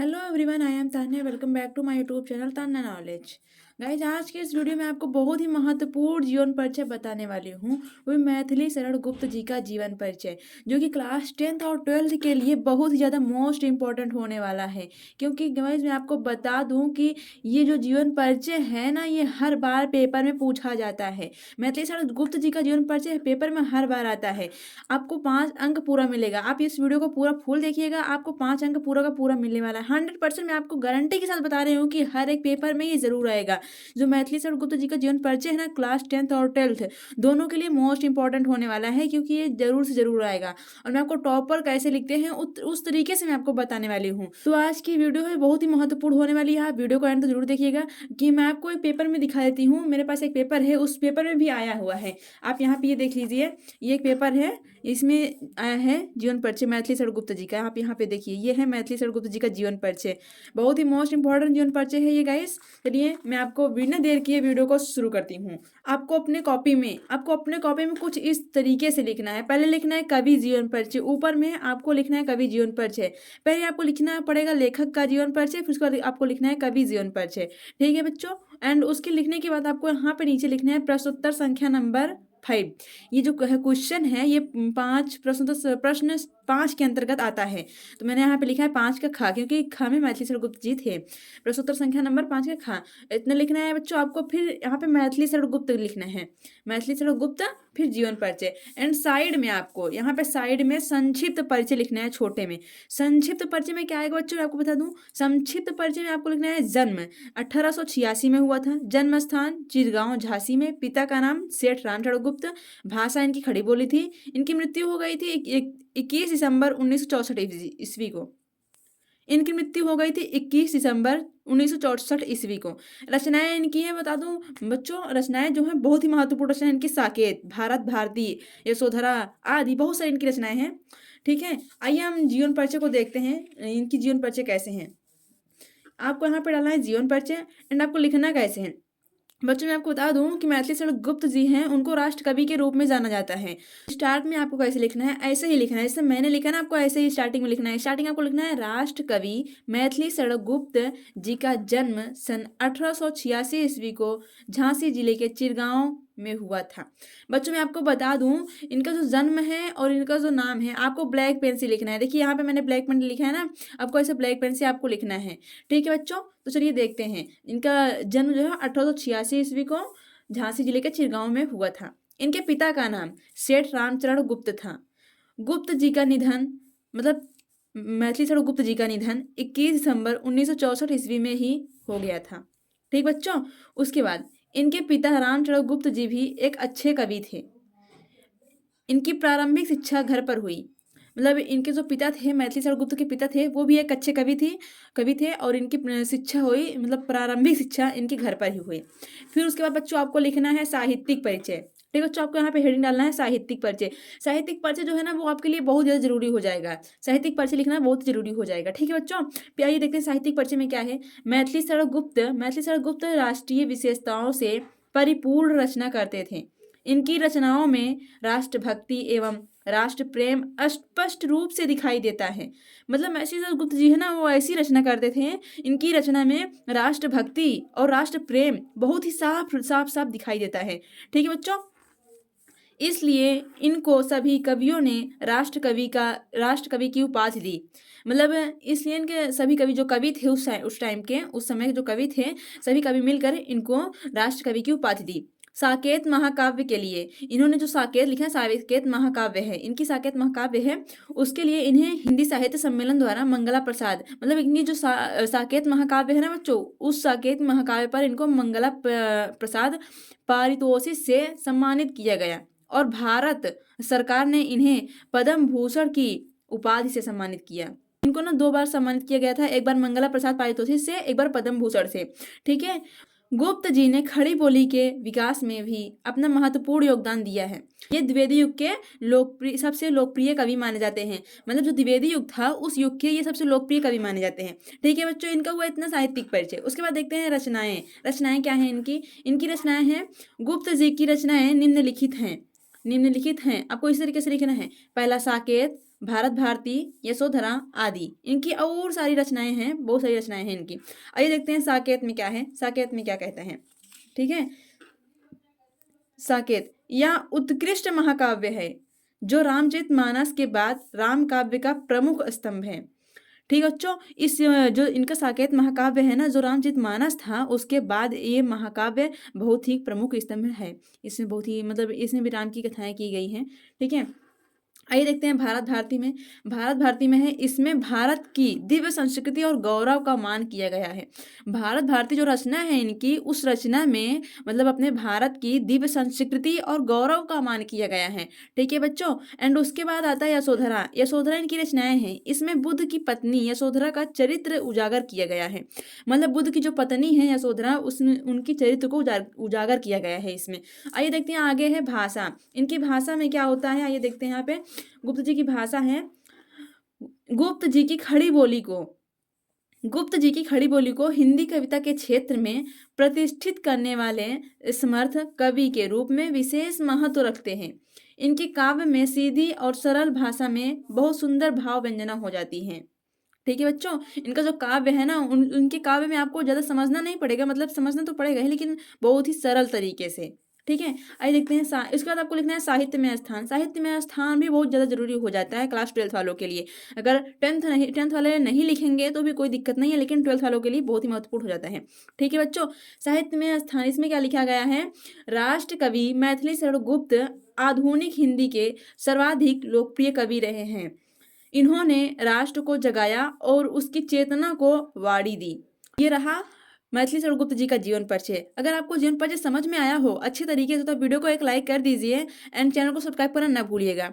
Hello everyone, I am Tanya. Welcome back to my YouTube channel Tanya Knowledge. Guys, आज के इस video में आपको बहुत ही महत्वपूर्ण जीवन परिचय बताने वाली हूँ। वो भी मैथिली शरण गुप्त जी का जीवन परिचय, जो कि क्लास 10th और 12th के लिए बहुत ही ज़्यादा मोस्ट इम्पॉर्टेंट होने वाला है। क्योंकि गाइज मैं आपको बता दूँ कि ये जो जीवन परिचय है ना, ये हर बार पेपर में पूछा जाता है। मैथिली शरण गुप्त जी का जीवन परिचय पेपर में हर बार आता है। आपको 5 अंक पूरा मिलेगा। आप इस वीडियो को पूरा फुल देखिएगा, आपको 5 अंक पूरा का पूरा मिलने वाला है। 100% मैं आपको गारंटी के साथ बता रही हूँ कि हर एक पेपर में ये जरूर आएगा। जो मैथिली शरण गुप्त जी का जीवन परिचय है ना, क्लास 10th और 12th दोनों के लिए मोस्ट इंपॉर्टेंट होने वाला है, क्योंकि ये जरूर से जरूर आएगा। और मैं आपको टॉपर कैसे लिखते हैं उस तरीके से मैं आपको बताने वाली हूँ। तो आज की वीडियो है बहुत ही महत्वपूर्ण होने वाली है। आप वीडियो को एंड तक जरूर देखिएगा। कि मैं आपको एक पेपर में दिखा देती हूँ। मेरे पास एक पेपर है, उस पेपर में भी आया हुआ है। आप यहाँ पे ये देख लीजिए, ये एक पेपर है, इसमें आया है जीवन परिचय मैथिली शरण गुप्त जी का। आप यहाँ पे देखिए, ये है मैथिली शरण गुप्त जी का जीवन परिचय। बहुत ही मोस्ट इंपॉर्टेंट जीवन परिचय है ये गाइस। चलिए मैं आपको बिना देर किए वीडियो को शुरू करती हूँ। आपको अपने कॉपी में कुछ इस तरीके से लिखना है। पहले लिखना है कवि जीवन परिचय, ऊपर में आपको लिखना है कवि जीवन परिचय। पहले आपको लिखना पड़ेगा लेखक का जीवन परिचय, फिर उसके बाद आपको लिखना है कवि जीवन परिचय। ठीक है बच्चों। एंड उसके लिखने के बाद आपको यहाँ पे नीचे लिखना है प्रश्नोत्तर संख्या नंबर 5। ये जो क्वेश्चन है, ये 5 प्रश्न 5 के अंतर्गत आता है। तो मैंने यहाँ पे लिखा है 5 का खा, क्योंकि खा में मैथिली शरण गुप्त जी थे। प्रश्नोत्तर संख्या नंबर 5 का खा, इतना लिखना है बच्चों आपको। फिर यहाँ पे मैथिली शरण गुप्त लिखना है, मैथिली शरण गुप्त, फिर जीवन परिचय। एंड साइड में आपको यहाँ पे साइड में संक्षिप्त परिचय लिखना है, छोटे में। संक्षिप्त परिचय में क्या आएगा बच्चों, मैं आपको बता दूं। संक्षिप्त परिचय में आपको लिखना है जन्म 1886 में हुआ था, जन्म स्थान चिरगांव झांसी में, पिता का नाम सेठ रामचरण गुप्त, भाषा इनकी खड़ी बोली थी, इनकी मृत्यु हो गई थी 21 दिसंबर 1964 ईस्वी को। इनकी मृत्यु हो गई थी 21 दिसंबर 1964 ईस्वी को। रचनाएं इनकी हैं बता दूं बच्चों, रचनाएं जो हैं बहुत ही महत्वपूर्ण रचनाएं इनकी, साकेत, भारत भारती, यशोधरा आदि बहुत सारी इनकी रचनाएं हैं। ठीक है, आइए हम जीवन परिचय को देखते हैं, इनकी जीवन परिचय कैसे हैं। आपको यहाँ पे डालना है जीवन परिचय, एंड आपको लिखना कैसे है। बच्चों मैं आपको बता दूं कि मैथिली शरण गुप्त जी हैं, उनको राष्ट्र कवि के रूप में जाना जाता है। स्टार्ट में आपको कैसे लिखना है, ऐसे ही लिखना है जैसे मैंने लिखा ना, आपको ऐसे ही स्टार्टिंग में लिखना है। स्टार्टिंग आपको लिखना है राष्ट्र कवि मैथिली शरण गुप्त जी का जन्म सन 1886 ईस्वी को झांसी जिले के चिरगांव में हुआ था। बच्चों मैं आपको बता दूं, इनका जो जन्म है और इनका जो नाम है, आपको ब्लैक पेन से लिखना है। देखिए यहाँ पे मैंने ब्लैक पेन लिखा है ना, आपको ऐसे ब्लैक पेन से आपको लिखना है। ठीक है बच्चों, तो चलिए देखते हैं। इनका जन्म जो है 1886 ईस्वी को झांसी जिले के चिरगांव में हुआ था। इनके पिता का नाम सेठ रामचरण गुप्त था। गुप्त जी का निधन, मतलब मैथिली शरण गुप्त जी का निधन 21 दिसंबर 1964 ईस्वी में ही हो गया था। ठीक बच्चों, उसके बाद इनके पिता रामचरण गुप्त जी भी एक अच्छे कवि थे। इनकी प्रारंभिक शिक्षा घर पर हुई। मतलब इनके जो पिता थे, मैथिली शरण गुप्त के पिता थे, वो भी एक अच्छे कवि थे, और इनकी शिक्षा हुई, मतलब प्रारंभिक शिक्षा इनके घर पर ही हुई। फिर उसके बाद बच्चों आपको लिखना है साहित्यिक परिचय। ठीक है बच्चों, आपको यहाँ पे हेडिंग डालना है साहित्यिक परिचय। साहित्यिक परिचय जो है ना, वो आपके लिए बहुत ज़्यादा जरूरी हो जाएगा। साहित्यिक परिचय लिखना बहुत जरूरी हो जाएगा। ठीक है बच्चों, फिर आइए देखते हैं साहित्यिक परिचय में क्या है। मैथिली शरण गुप्त राष्ट्रीय विशेषताओं से परिपूर्ण रचना करते थे। इनकी रचनाओं में राष्ट्रभक्ति एवं राष्ट्र प्रेम स्पष्ट रूप से दिखाई देता है। मतलब मैथिली शरण गुप्त जी है ना, वो ऐसी रचना करते थे, इनकी रचना में राष्ट्रभक्ति और राष्ट्र प्रेम बहुत ही साफ साफ साफ दिखाई देता है। ठीक है बच्चों, इसलिए इनको सभी कवियों ने राष्ट्र कवि की उपाधि दी। मतलब इसलिए इनके सभी कवि जो कवि थे उस टाइम के, उस समय के जो कवि थे, सभी कवि मिलकर इनको राष्ट्र कवि की उपाधि दी। साकेत महाकाव्य के लिए इन्होंने जो साकेत लिखा है, साकेत महाकाव्य है, इनकी साकेत महाकाव्य है, उसके लिए इन्हें हिंदी साहित्य सम्मेलन द्वारा मंगला प्रसाद, मतलब इनकी जो साकेत महाकाव्य है ना बच्चों, उस साकेत महाकाव्य पर इनको मंगला प्रसाद पारितोषिक से सम्मानित किया गया। और भारत सरकार ने इन्हें पद्म भूषण की उपाधि से सम्मानित किया। इनको ना 2 बार सम्मानित किया गया था, एक बार मंगला प्रसाद पारितोषिक से, एक बार पद्म भूषण से। ठीक है, गुप्त जी ने खड़ी बोली के विकास में भी अपना महत्वपूर्ण योगदान दिया है। ये द्विवेदी युग के सबसे लोकप्रिय कवि माने जाते हैं। मतलब जो द्विवेदी युग था, उस युग के ये सबसे लोकप्रिय कवि माने जाते हैं। ठीक है बच्चों, इनका हुआ इतना साहित्यिक परिचय। उसके बाद देखते हैं रचनाएं। रचनाएं क्या हैं इनकी। इनकी रचनाएं हैं, गुप्त जी की रचनाएं निम्नलिखित हैं। आपको इस तरीके से लिखना है। पहला साकेत, भारत भारती, यशोधरा आदि इनकी और सारी रचनाएं हैं, बहुत सारी रचनाएं हैं इनकी। आइए देखते हैं साकेत में क्या है, साकेत में क्या कहते हैं। ठीक है, साकेत यह उत्कृष्ट महाकाव्य है जो रामचरितमानस के बाद राम काव्य का प्रमुख स्तंभ है। ठीक है बच्चों, इस जो इनका साकेत महाकाव्य है ना, जो रामचरितमानस था उसके बाद ये महाकाव्य बहुत ही प्रमुख स्तंभ है। इसमें बहुत ही मतलब इसमें भी राम की कथाएं की गई हैं। ठीक है, आइए देखते हैं भारत भारती में। भारत भारती में है, इसमें भारत की दिव्य संस्कृति और गौरव का मान किया गया है। भारत भारती जो रचना है इनकी, उस रचना में मतलब अपने भारत की दिव्य संस्कृति और गौरव का मान किया गया है। ठीक है बच्चों, एंड उसके बाद आता है यशोधरा। यशोधरा इनकी रचनाएं हैं, इसमें बुद्ध की पत्नी यशोधरा का चरित्र उजागर किया गया है। मतलब बुद्ध की जो पत्नी है यशोधरा, उसमें उनकी चरित्र को उजागर किया गया है इसमें। आइए देखते हैं आगे है भाषा। इनकी भाषा में क्या होता है, आइए देखते हैं यहाँ पे। गुप्त जी की भाषा है, गुप्त जी की खड़ी बोली को गुप्त जी की खड़ी बोली को हिंदी कविता के क्षेत्र में प्रतिष्ठित करने वाले समर्थ कवि के रूप में विशेष महत्व रखते हैं। इनके काव्य में सीधी और सरल भाषा में बहुत सुंदर भाव व्यंजना हो जाती है। ठीक है बच्चों, इनका जो काव्य है ना, उनके काव्य में आपको ज़्यादा समझना नहीं पड़ेगा, मतलब समझना तो पड़ेगा ही लेकिन बहुत ही सरल तरीके से। ठीक है, आइए देखते हैं इसके बाद आपको लिखना है साहित्य में स्थान। साहित्य में स्थान भी बहुत ज़्यादा जरूरी हो जाता है क्लास 12th वालों के लिए। अगर टेंथ वाले नहीं लिखेंगे तो भी कोई दिक्कत नहीं है, लेकिन 12th वालों के लिए बहुत ही महत्वपूर्ण हो जाता है। ठीक है बच्चों, साहित्य में स्थान, इसमें क्या लिखा गया है, राष्ट्र कवि मैथिली शरण गुप्त आधुनिक हिंदी के सर्वाधिक लोकप्रिय कवि रहे हैं। इन्होंने राष्ट्र को जगाया और उसकी चेतना को वाड़ी दी। ये रहा मैथिली शरण गुप्त जी का जीवन परिचय। अगर आपको जीवन परिचय समझ में आया हो अच्छे तरीके से तो वीडियो को एक लाइक कर दीजिए एंड चैनल को सब्सक्राइब करना ना भूलिएगा।